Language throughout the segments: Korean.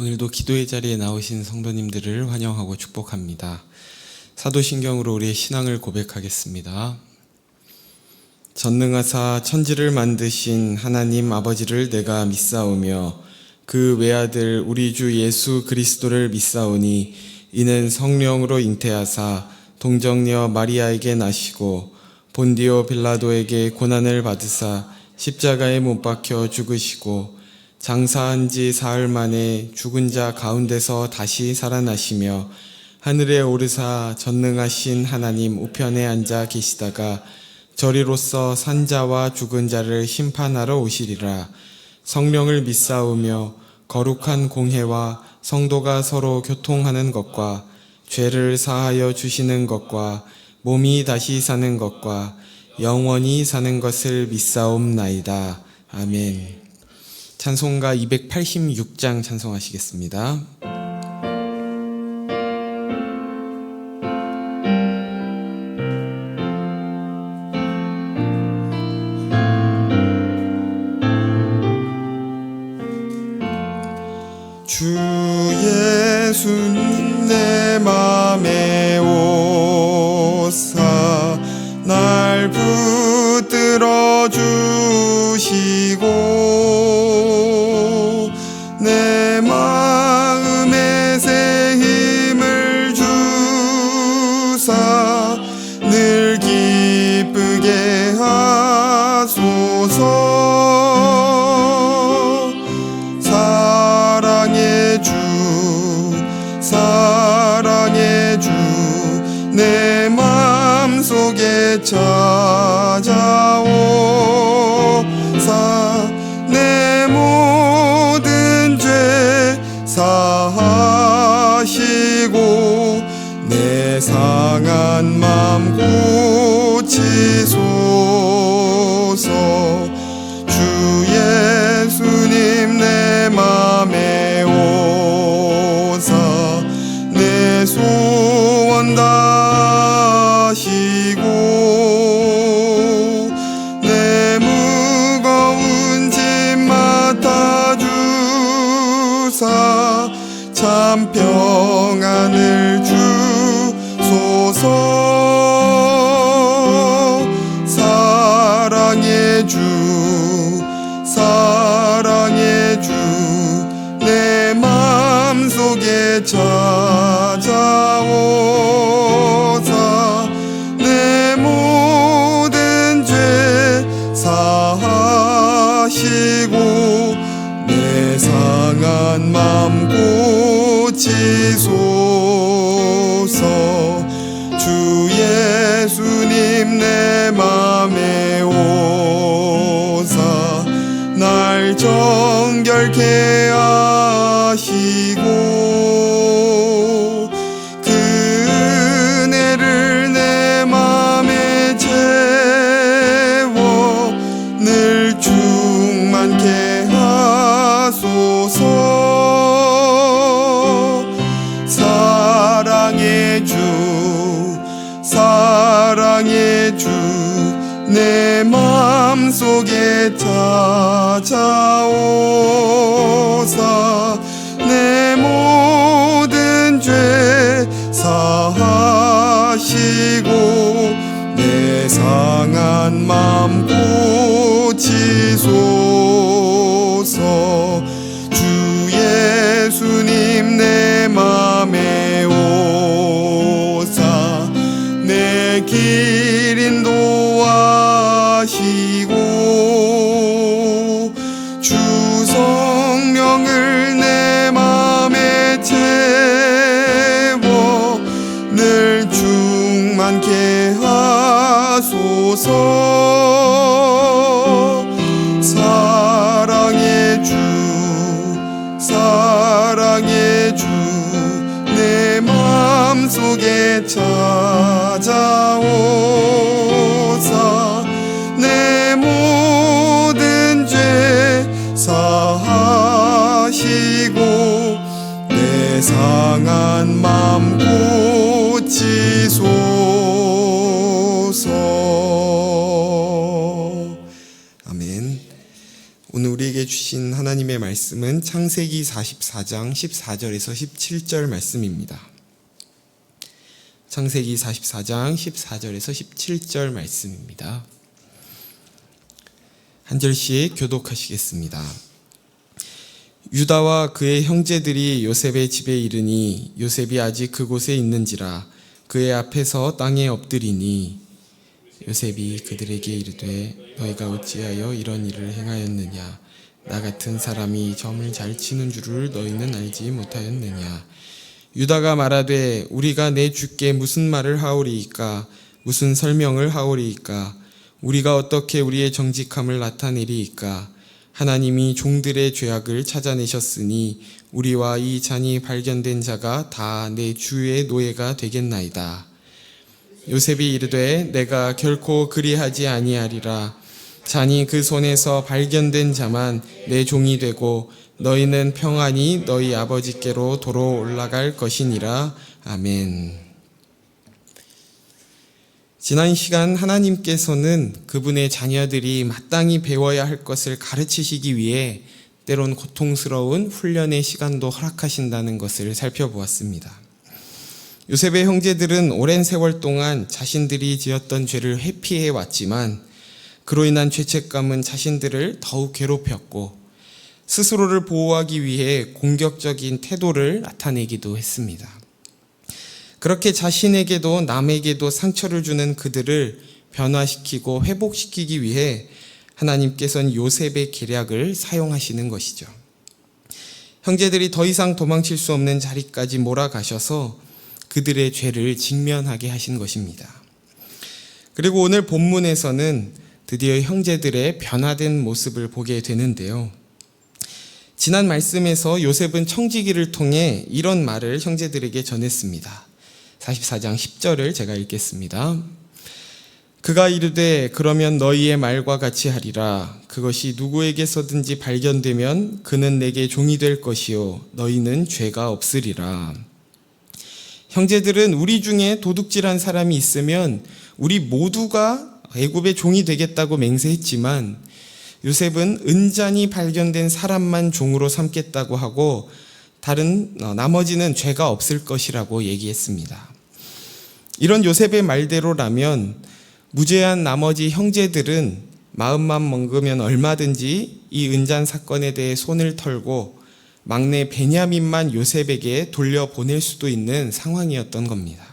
오늘도 기도의 자리에 나오신 성도님들을 환영하고 축복합니다. 사도신경으로 우리의 신앙을 고백하겠습니다. 전능하사 천지를 만드신 하나님 아버지를 내가 믿사오며 그 외아들 우리 주 예수 그리스도를 믿사오니 이는 성령으로 잉태하사 동정녀 마리아에게 나시고 본디오 빌라도에게 고난을 받으사 십자가에 못 박혀 죽으시고 장사한 지 사흘 만에 죽은 자 가운데서 다시 살아나시며 하늘에 오르사 전능하신 하나님 우편에 앉아 계시다가 저리로서 산 자와 죽은 자를 심판하러 오시리라. 성령을 믿사오며 거룩한 공회와 성도가 서로 교통하는 것과 죄를 사하여 주시는 것과 몸이 다시 사는 것과 영원히 사는 것을 믿사옵나이다. 아멘. 찬송가 286장 찬송하시겠습니다. 주 예수님 내 맘에 오사 날 붙들어 주시고 내 마음에 새 힘을 주사 늘 기쁘게 하소서. 사랑의 주 내 맘속에 찾아오사 내 모든 죄 사하시고 내 상한 맘 고치소서. 주 예수님 내 맘에 오사 내 소원 다하시고 내 무거운 짐 맡아주사 참 평안을 주소서. 사랑의 주 내 맘속에 찾아오사 내 모든 죄 사하시고 내 상한 맘 고치소서. 주 예수님 내 맘에 오사 날 정결케 하시고 그 은혜를 내 맘에 채워 늘 충만케 하소서. 사랑의 주 내 맘속에 찾아오사 내 모든 죄 사하시고 내 상한 맘 고치소서. 주 예수님 내 맘에 오사 내 길 인도하시고 주 성령을 내 맘에 채워 늘 충만케 하소서. 우리에게 주신 하나님의 말씀은 창세기 44장 14절에서 17절 말씀입니다. 창세기 44장 14절에서 17절 말씀입니다. 한 절씩 교독하시겠습니다. 유다와 그의 형제들이 요셉의 집에 이르니 요셉이 아직 그곳에 있는지라 그의 앞에서 땅에 엎드리니 요셉이 그들에게 이르되 너희가 어찌하여 이런 일을 행하였느냐 나 같은 사람이 점을 잘 치는 줄을 너희는 알지 못하였느냐 유다가 말하되 우리가 내 주께 무슨 말을 하오리이까 무슨 설명을 하오리이까 우리가 어떻게 우리의 정직함을 나타내리이까 하나님이 종들의 죄악을 찾아내셨으니 우리와 이 잔이 발견된 자가 다 내 주의 노예가 되겠나이다. 요셉이 이르되 내가 결코 그리하지 아니하리라. 잔이 그 손에서 발견된 자만 내 종이 되고 너희는 평안히 너희 아버지께로 도로 올라갈 것이니라. 아멘. 지난 시간 하나님께서는 그분의 자녀들이 마땅히 배워야 할 것을 가르치시기 위해 때론 고통스러운 훈련의 시간도 허락하신다는 것을 살펴보았습니다. 요셉의 형제들은 오랜 세월 동안 자신들이 지었던 죄를 회피해 왔지만 그로 인한 죄책감은 자신들을 더욱 괴롭혔고 스스로를 보호하기 위해 공격적인 태도를 나타내기도 했습니다. 그렇게 자신에게도 남에게도 상처를 주는 그들을 변화시키고 회복시키기 위해 하나님께서는 요셉의 계략을 사용하시는 것이죠. 형제들이 더 이상 도망칠 수 없는 자리까지 몰아가셔서 그들의 죄를 직면하게 하신 것입니다. 그리고 오늘 본문에서는 드디어 형제들의 변화된 모습을 보게 되는데요. 지난 말씀에서 요셉은 청지기를 통해 이런 말을 형제들에게 전했습니다. 44장 10절을 제가 읽겠습니다. 그가 이르되 그러면 너희의 말과 같이 하리라. 그것이 누구에게서든지 발견되면 그는 내게 종이 될 것이요 너희는 죄가 없으리라. 형제들은 우리 중에 도둑질한 사람이 있으면 우리 모두가 애굽의 종이 되겠다고 맹세했지만 요셉은 은잔이 발견된 사람만 종으로 삼겠다고 하고 다른 나머지는 죄가 없을 것이라고 얘기했습니다. 이런 요셉의 말대로라면 무죄한 나머지 형제들은 마음만 먹으면 얼마든지 이 은잔 사건에 대해 손을 털고 막내 베냐민만 요셉에게 돌려보낼 수도 있는 상황이었던 겁니다.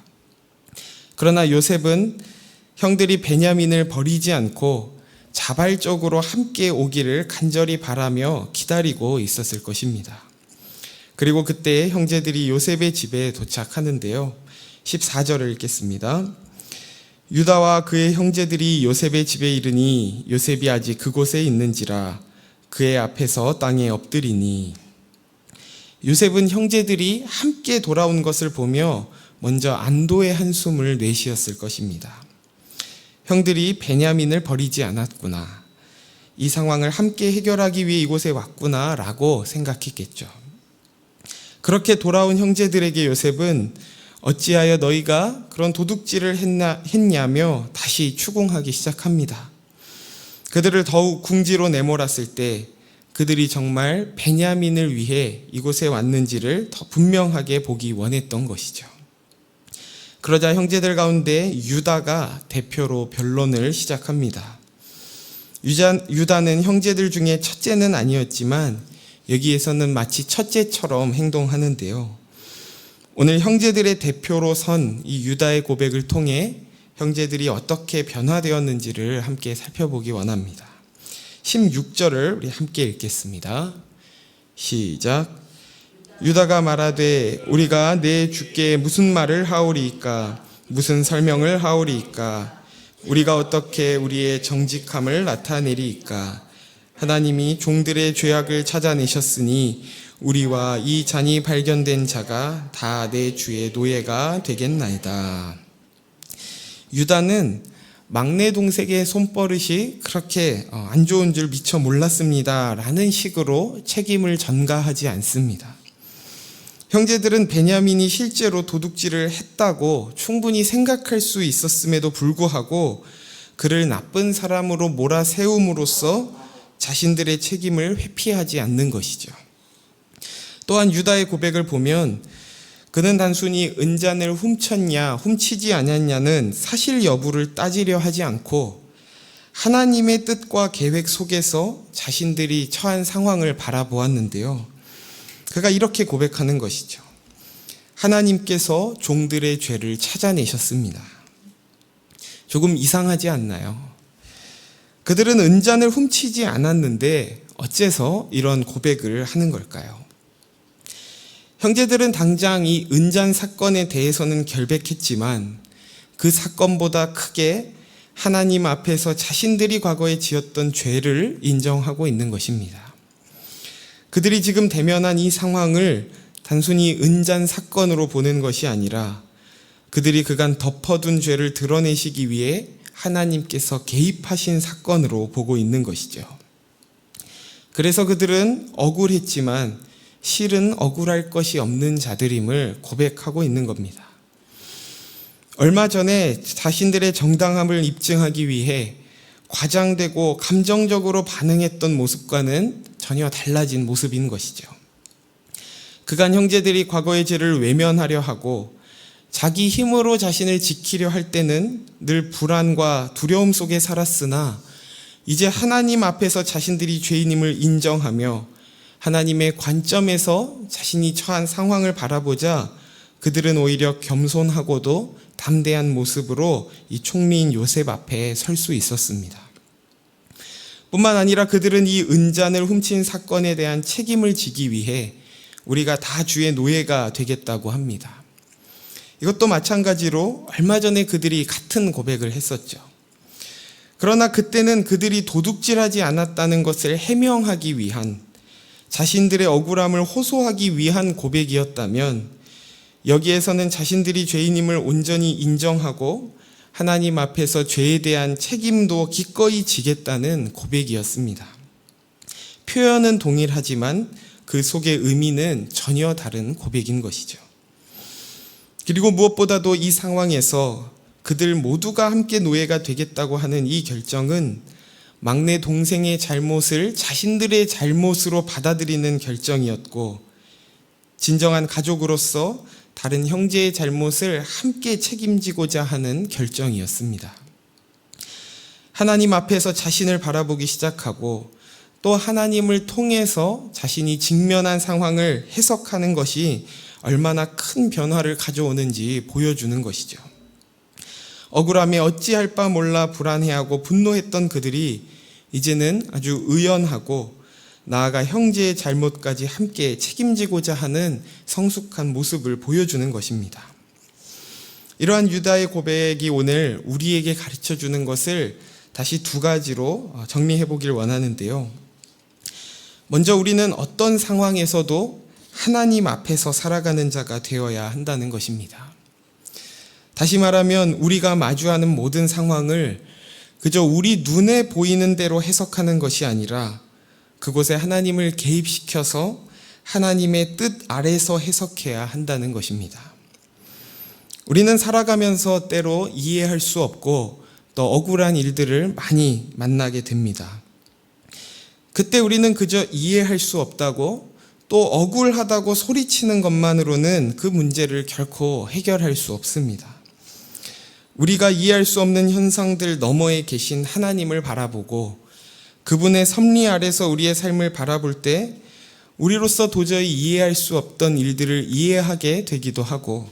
그러나 요셉은 형들이 베냐민을 버리지 않고 자발적으로 함께 오기를 간절히 바라며 기다리고 있었을 것입니다. 그리고 그때 형제들이 요셉의 집에 도착하는데요. 14절을 읽겠습니다. 유다와 그의 형제들이 요셉의 집에 이르니 요셉이 아직 그곳에 있는지라 그의 앞에서 땅에 엎드리니 요셉은 형제들이 함께 돌아온 것을 보며 먼저 안도의 한숨을 내쉬었을 것입니다. 형들이 베냐민을 버리지 않았구나. 이 상황을 함께 해결하기 위해 이곳에 왔구나 라고 생각했겠죠. 그렇게 돌아온 형제들에게 요셉은 어찌하여 너희가 그런 도둑질을 했냐며 다시 추궁하기 시작합니다. 그들을 더욱 궁지로 내몰았을 때 그들이 정말 베냐민을 위해 이곳에 왔는지를 더 분명하게 보기 원했던 것이죠. 그러자 형제들 가운데 유다가 대표로 변론을 시작합니다. 유다는 형제들 중에 첫째는 아니었지만 여기에서는 마치 첫째처럼 행동하는데요. 오늘 형제들의 대표로 선 이 유다의 고백을 통해 형제들이 어떻게 변화되었는지를 함께 살펴보기 원합니다. 16절을 우리 함께 읽겠습니다. 시작. 유다가 말하되 우리가 내 주께 무슨 말을 하오리이까 무슨 설명을 하오리이까 우리가 어떻게 우리의 정직함을 나타내리이까 하나님이 종들의 죄악을 찾아내셨으니 우리와 이 잔이 발견된 자가 다 내 주의 노예가 되겠나이다. 유다는 막내 동생의 손버릇이 그렇게 안 좋은 줄 미처 몰랐습니다 라는 식으로 책임을 전가하지 않습니다. 형제들은 베냐민이 실제로 도둑질을 했다고 충분히 생각할 수 있었음에도 불구하고 그를 나쁜 사람으로 몰아세움으로써 자신들의 책임을 회피하지 않는 것이죠. 또한 유다의 고백을 보면 그는 단순히 은잔을 훔쳤냐 훔치지 않았냐는 사실 여부를 따지려 하지 않고 하나님의 뜻과 계획 속에서 자신들이 처한 상황을 바라보았는데요. 그가 이렇게 고백하는 것이죠. 하나님께서 종들의 죄를 찾아내셨습니다. 조금 이상하지 않나요? 그들은 은잔을 훔치지 않았는데 어째서 이런 고백을 하는 걸까요? 형제들은 당장 이 은잔 사건에 대해서는 결백했지만 그 사건보다 크게 하나님 앞에서 자신들이 과거에 지었던 죄를 인정하고 있는 것입니다. 그들이 지금 대면한 이 상황을 단순히 은잔 사건으로 보는 것이 아니라 그들이 그간 덮어둔 죄를 드러내시기 위해 하나님께서 개입하신 사건으로 보고 있는 것이죠. 그래서 그들은 억울했지만 실은 억울할 것이 없는 자들임을 고백하고 있는 겁니다. 얼마 전에 자신들의 정당함을 입증하기 위해 과장되고 감정적으로 반응했던 모습과는 전혀 달라진 모습인 것이죠. 그간 형제들이 과거의 죄를 외면하려 하고 자기 힘으로 자신을 지키려 할 때는 늘 불안과 두려움 속에 살았으나 이제 하나님 앞에서 자신들이 죄인임을 인정하며 하나님의 관점에서 자신이 처한 상황을 바라보자 그들은 오히려 겸손하고도 담대한 모습으로 이 총리인 요셉 앞에 설 수 있었습니다. 뿐만 아니라 그들은 이 은잔을 훔친 사건에 대한 책임을 지기 위해 우리가 다 주의 노예가 되겠다고 합니다. 이것도 마찬가지로 얼마 전에 그들이 같은 고백을 했었죠. 그러나 그때는 그들이 도둑질하지 않았다는 것을 해명하기 위한 자신들의 억울함을 호소하기 위한 고백이었다면 여기에서는 자신들이 죄인임을 온전히 인정하고 하나님 앞에서 죄에 대한 책임도 기꺼이 지겠다는 고백이었습니다. 표현은 동일하지만 그 속의 의미는 전혀 다른 고백인 것이죠. 그리고 무엇보다도 이 상황에서 그들 모두가 함께 노예가 되겠다고 하는 이 결정은 막내 동생의 잘못을 자신들의 잘못으로 받아들이는 결정이었고 진정한 가족으로서 다른 형제의 잘못을 함께 책임지고자 하는 결정이었습니다. 하나님 앞에서 자신을 바라보기 시작하고 또 하나님을 통해서 자신이 직면한 상황을 해석하는 것이 얼마나 큰 변화를 가져오는지 보여주는 것이죠. 억울함에 어찌할 바 몰라 불안해하고 분노했던 그들이 이제는 아주 의연하고 나아가 형제의 잘못까지 함께 책임지고자 하는 성숙한 모습을 보여주는 것입니다. 이러한 유다의 고백이 오늘 우리에게 가르쳐주는 것을 다시 두 가지로 정리해 보길 원하는데요. 먼저 우리는 어떤 상황에서도 하나님 앞에서 살아가는 자가 되어야 한다는 것입니다. 다시 말하면 우리가 마주하는 모든 상황을 그저 우리 눈에 보이는 대로 해석하는 것이 아니라 그곳에 하나님을 개입시켜서 하나님의 뜻 아래서 해석해야 한다는 것입니다. 우리는 살아가면서 때로 이해할 수 없고 또 억울한 일들을 많이 만나게 됩니다. 그때 우리는 그저 이해할 수 없다고 또 억울하다고 소리치는 것만으로는 그 문제를 결코 해결할 수 없습니다. 우리가 이해할 수 없는 현상들 너머에 계신 하나님을 바라보고 그분의 섭리 아래서 우리의 삶을 바라볼 때 우리로서 도저히 이해할 수 없던 일들을 이해하게 되기도 하고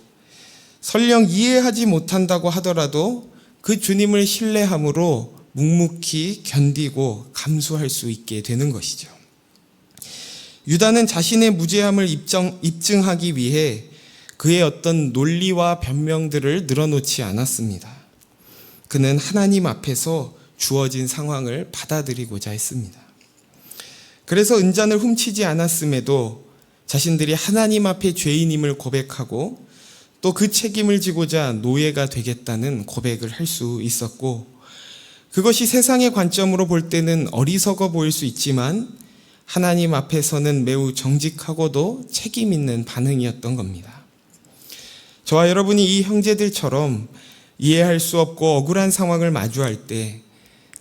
설령 이해하지 못한다고 하더라도 그 주님을 신뢰함으로 묵묵히 견디고 감수할 수 있게 되는 것이죠. 유다는 자신의 무죄함을 입증하기 위해 그의 어떤 논리와 변명들을 늘어놓지 않았습니다. 그는 하나님 앞에서 주어진 상황을 받아들이고자 했습니다. 그래서 은잔을 훔치지 않았음에도 자신들이 하나님 앞에 죄인임을 고백하고 또 그 책임을 지고자 노예가 되겠다는 고백을 할 수 있었고 그것이 세상의 관점으로 볼 때는 어리석어 보일 수 있지만 하나님 앞에서는 매우 정직하고도 책임 있는 반응이었던 겁니다. 저와 여러분이 이 형제들처럼 이해할 수 없고 억울한 상황을 마주할 때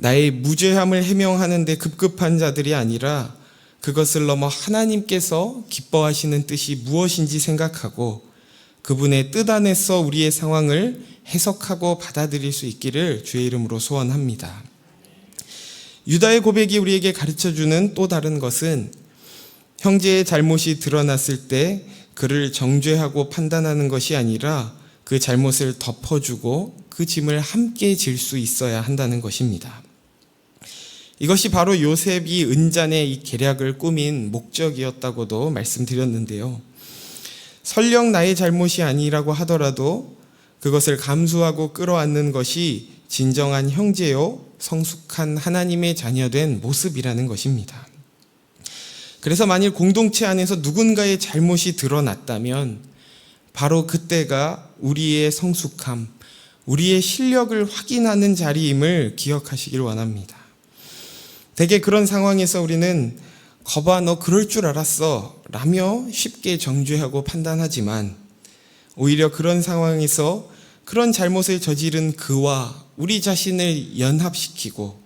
나의 무죄함을 해명하는 데 급급한 자들이 아니라 그것을 넘어 하나님께서 기뻐하시는 뜻이 무엇인지 생각하고 그분의 뜻 안에서 우리의 상황을 해석하고 받아들일 수 있기를 주의 이름으로 소원합니다. 유다의 고백이 우리에게 가르쳐주는 또 다른 것은 형제의 잘못이 드러났을 때 그를 정죄하고 판단하는 것이 아니라 그 잘못을 덮어주고 그 짐을 함께 질 수 있어야 한다는 것입니다. 이것이 바로 요셉이 은잔의 이 계략을 꾸민 목적이었다고도 말씀드렸는데요. 설령 나의 잘못이 아니라고 하더라도 그것을 감수하고 끌어안는 것이 진정한 형제요 성숙한 하나님의 자녀된 모습이라는 것입니다. 그래서 만일 공동체 안에서 누군가의 잘못이 드러났다면 바로 그때가 우리의 성숙함, 우리의 실력을 확인하는 자리임을 기억하시길 원합니다. 대개 그런 상황에서 우리는 거봐 너 그럴 줄 알았어 라며 쉽게 정죄하고 판단하지만 오히려 그런 상황에서 그런 잘못을 저지른 그와 우리 자신을 연합시키고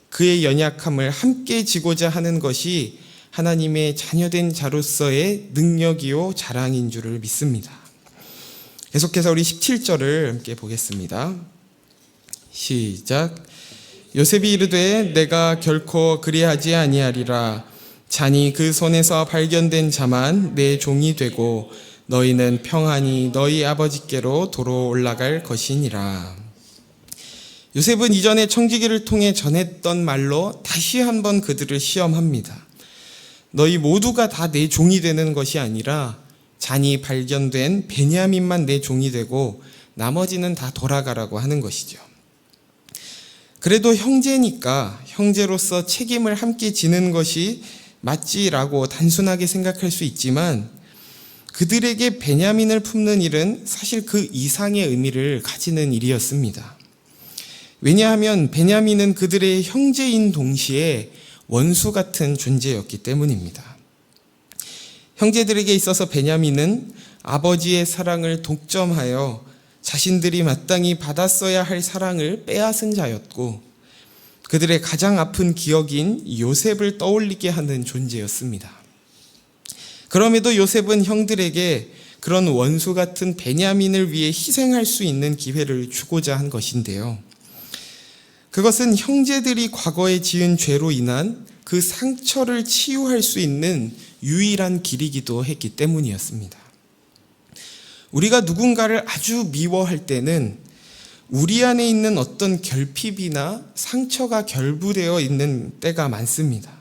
그의 연약함을 함께 지고자 하는 것이 하나님의 자녀된 자로서의 능력이요 자랑인 줄을 믿습니다. 계속해서 우리 17절을 함께 보겠습니다. 시작. 요셉이 이르되 내가 결코 그리하지 아니하리라. 잔이 그 손에서 발견된 자만 내 종이 되고 너희는 평안히 너희 아버지께로 도로 올라갈 것이니라. 요셉은 이전에 청지기를 통해 전했던 말로 다시 한번 그들을 시험합니다. 너희 모두가 다 내 종이 되는 것이 아니라 잔이 발견된 베냐민만 내 종이 되고 나머지는 다 돌아가라고 하는 것이죠. 그래도 형제니까 형제로서 책임을 함께 지는 것이 맞지라고 단순하게 생각할 수 있지만 그들에게 베냐민을 품는 일은 사실 그 이상의 의미를 가지는 일이었습니다. 왜냐하면 베냐민은 그들의 형제인 동시에 원수 같은 존재였기 때문입니다. 형제들에게 있어서 베냐민은 아버지의 사랑을 독점하여 자신들이 마땅히 받았어야 할 사랑을 빼앗은 자였고 그들의 가장 아픈 기억인 요셉을 떠올리게 하는 존재였습니다. 그럼에도 요셉은 형들에게 그런 원수 같은 베냐민을 위해 희생할 수 있는 기회를 주고자 한 것인데요. 그것은 형제들이 과거에 지은 죄로 인한 그 상처를 치유할 수 있는 유일한 길이기도 했기 때문이었습니다. 우리가 누군가를 아주 미워할 때는 우리 안에 있는 어떤 결핍이나 상처가 결부되어 있는 때가 많습니다.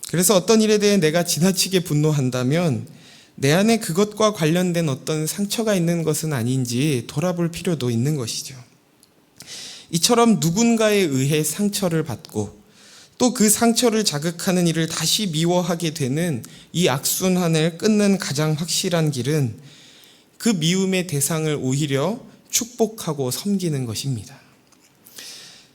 그래서 어떤 일에 대해 내가 지나치게 분노한다면 내 안에 그것과 관련된 어떤 상처가 있는 것은 아닌지 돌아볼 필요도 있는 것이죠. 이처럼 누군가에 의해 상처를 받고 또 그 상처를 자극하는 일을 다시 미워하게 되는 이 악순환을 끊는 가장 확실한 길은 그 미움의 대상을 오히려 축복하고 섬기는 것입니다.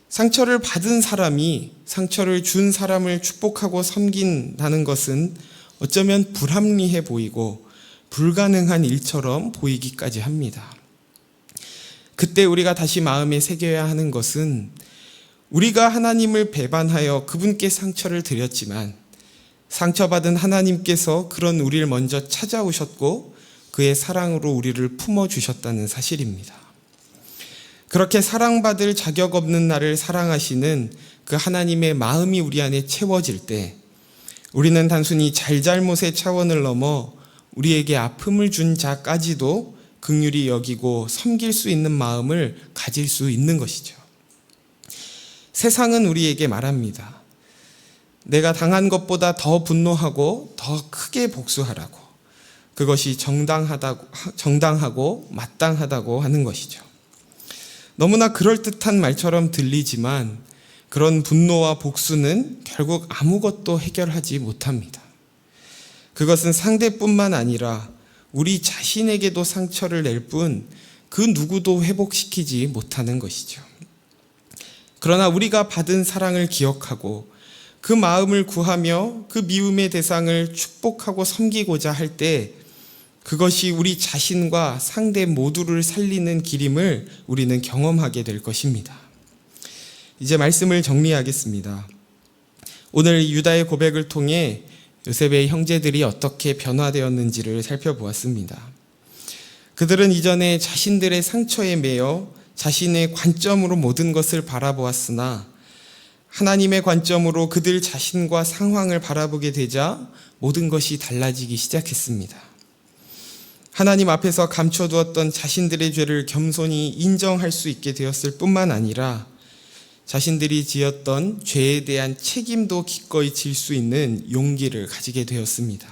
상처를 받은 사람이 상처를 준 사람을 축복하고 섬긴다는 것은 어쩌면 불합리해 보이고 불가능한 일처럼 보이기까지 합니다. 그때 우리가 다시 마음에 새겨야 하는 것은 우리가 하나님을 배반하여 그분께 상처를 드렸지만 상처받은 하나님께서 그런 우리를 먼저 찾아오셨고 그의 사랑으로 우리를 품어주셨다는 사실입니다. 그렇게 사랑받을 자격 없는 나를 사랑하시는 그 하나님의 마음이 우리 안에 채워질 때 우리는 단순히 잘잘못의 차원을 넘어 우리에게 아픔을 준 자까지도 긍휼히 여기고 섬길 수 있는 마음을 가질 수 있는 것이죠. 세상은 우리에게 말합니다. 내가 당한 것보다 더 분노하고 더 크게 복수하라고. 그것이 정당하고 마땅하다고 하는 것이죠. 너무나 그럴듯한 말처럼 들리지만 그런 분노와 복수는 결국 아무것도 해결하지 못합니다. 그것은 상대뿐만 아니라 우리 자신에게도 상처를 낼 뿐 그 누구도 회복시키지 못하는 것이죠. 그러나 우리가 받은 사랑을 기억하고 그 마음을 구하며 그 미움의 대상을 축복하고 섬기고자 할 때 그것이 우리 자신과 상대 모두를 살리는 길임을 우리는 경험하게 될 것입니다. 이제 말씀을 정리하겠습니다. 오늘 유다의 고백을 통해 요셉의 형제들이 어떻게 변화되었는지를 살펴보았습니다. 그들은 이전에 자신들의 상처에 매여 자신의 관점으로 모든 것을 바라보았으나 하나님의 관점으로 그들 자신과 상황을 바라보게 되자 모든 것이 달라지기 시작했습니다. 하나님 앞에서 감춰두었던 자신들의 죄를 겸손히 인정할 수 있게 되었을 뿐만 아니라 자신들이 지었던 죄에 대한 책임도 기꺼이 질 수 있는 용기를 가지게 되었습니다.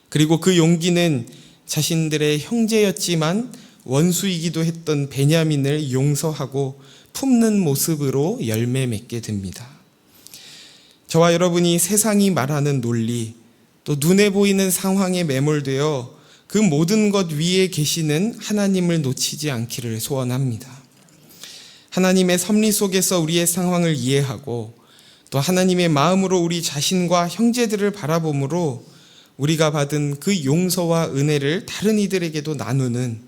그리고 그 용기는 자신들의 형제였지만 원수이기도 했던 베냐민을 용서하고 품는 모습으로 열매 맺게 됩니다. 저와 여러분이 세상이 말하는 논리, 또 눈에 보이는 상황에 매몰되어 그 모든 것 위에 계시는 하나님을 놓치지 않기를 소원합니다. 하나님의 섭리 속에서 우리의 상황을 이해하고 또 하나님의 마음으로 우리 자신과 형제들을 바라봄으로 우리가 받은 그 용서와 은혜를 다른 이들에게도 나누는,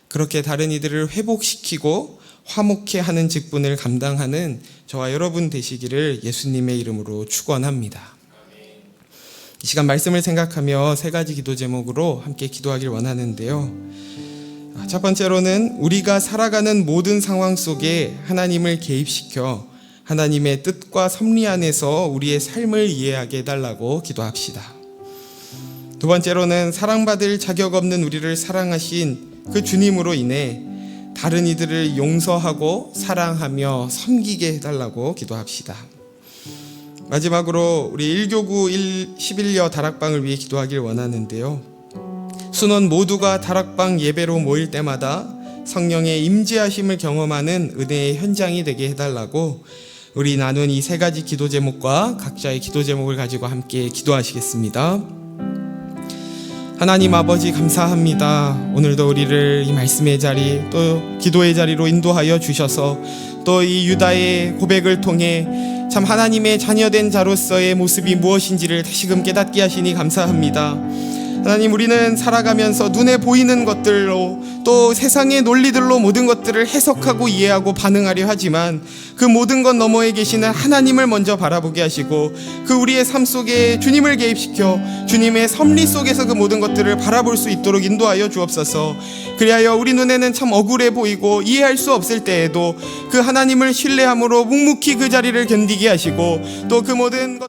그렇게 다른 이들을 회복시키고 화목케 하는 직분을 감당하는 저와 여러분 되시기를 예수님의 이름으로 축원합니다. 이 시간 말씀을 생각하며 세 가지 기도 제목으로 함께 기도하길 원하는데요. 첫 번째로는 우리가 살아가는 모든 상황 속에 하나님을 개입시켜 하나님의 뜻과 섭리 안에서 우리의 삶을 이해하게 해달라고 기도합시다. 두 번째로는 사랑받을 자격 없는 우리를 사랑하신 그 주님으로 인해 다른 이들을 용서하고 사랑하며 섬기게 해달라고 기도합시다. 마지막으로 우리 1교구 11여 다락방을 위해 기도하길 원하는데요. 순원 모두가 다락방 예배로 모일 때마다 성령의 임재하심을 경험하는 은혜의 현장이 되게 해달라고 우리 나눈 이 세 가지 기도 제목과 각자의 기도 제목을 가지고 함께 기도하시겠습니다. 하나님 아버지 감사합니다. 오늘도 우리를 이 말씀의 자리 또 기도의 자리로 인도하여 주셔서 또 이 유다의 고백을 통해 참 하나님의 자녀된 자로서의 모습이 무엇인지를 다시금 깨닫게 하시니 감사합니다. 하나님, 우리는 살아가면서 눈에 보이는 것들로 또 세상의 논리들로 모든 것들을 해석하고 이해하고 반응하려 하지만 그 모든 것 너머에 계시는 하나님을 먼저 바라보게 하시고 그 우리의 삶 속에 주님을 개입시켜 주님의 섭리 속에서 그 모든 것들을 바라볼 수 있도록 인도하여 주옵소서. 그리하여 우리 눈에는 참 억울해 보이고 이해할 수 없을 때에도 그 하나님을 신뢰함으로 묵묵히 그 자리를 견디게 하시고 또 그 모든 것